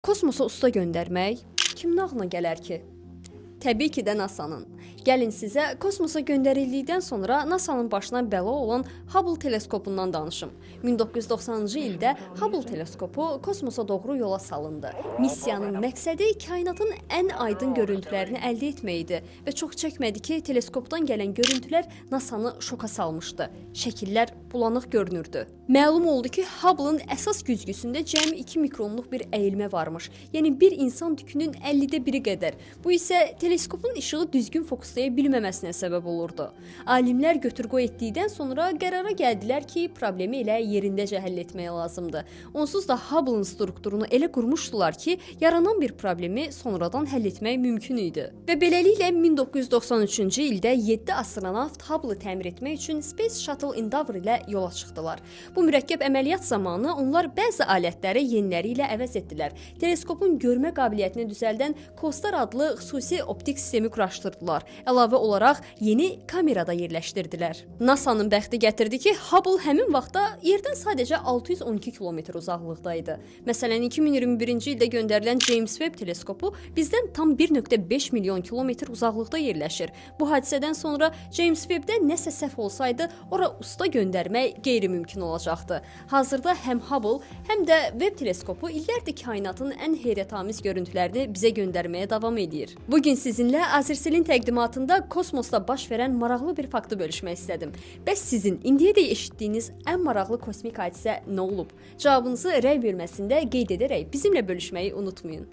Kosmosa usta göndərmək kimin ağlına gələr ki? Təbii ki də NASA-nın. Gəlin sizə kosmosa göndərildikdən sonra NASA-nın başına bəla olan Hubble teleskopundan danışım. 1990-cı ildə Hubble teleskopu kosmosa doğru yola salındı. Missiyanın məqsədi kainatın ən aydın görüntülərini əldə etmək idi və çox çəkmədi ki, teleskopdan gələn görüntülər NASA-nı şoka salmışdı. Şəkillər bulanıq görünürdü. Məlum oldu ki, Hubble-ın əsas güzgüsündə cəmi 2 mikronluq bir əyilmə varmış. Yəni bir insan tükünün 50-də biri qədər. Bu isə teleskopun işığı düzgün fokuslaya bilməməsinə səbəb olurdu. Alimlər götür-qoy etdikdən sonra qərara gəldilər ki, problemi elə yerindəcə həll etmək lazımdır. Onsuz da Hubble-ın strukturunu elə qurmuşdular ki, yaranan bir problemi sonradan həll etmək mümkün idi. Və beləliklə 1993-cü ildə 7 astronavt Hubble-ı təmir etmək üçün Space Shuttle Endeavour ilə yola çıxdılar. Bu mürəkkəb əməliyyat zamanı onlar bəzi alətləri yeniləri ilə əvəz etdilər. Teleskopun görmə qabiliyyətini düzəldən Costar adlı xüsusi optik sistemi quraşdırdılar. Əlavə olaraq yeni kamerada yerləşdirdilər. NASA-nın bəxti gətirdi ki, Hubble həmin vaxtda yerdən sadəcə 612 kilometr uzaqlıqda idi. Məsələn, 2021-ci ildə göndərilən James Webb teleskopu bizdən tam 1,5 milyon kilometr uzaqlıqda yerləşir. Bu hadisədən sonra James Webb-də nəsə səhv olsaydı, ora usta göndərmək qeyri-mümkün olacaqdı. Hazırda həm Hubble, həm də Webb teleskopu illərdir kainatın ən heyrətamiz görüntülərini bizə göndərməyə davam edir. Bugün sizinlə Azerselin təqdimatında kosmosda baş verən maraqlı bir faktı bölüşmək istədim. Bəs sizin indiyədək eşitdiyiniz ən maraqlı kosmik hadisə nə olub? Cavabınızı rəy bölməsində qeyd edərək bizimlə bölüşməyi unutmayın.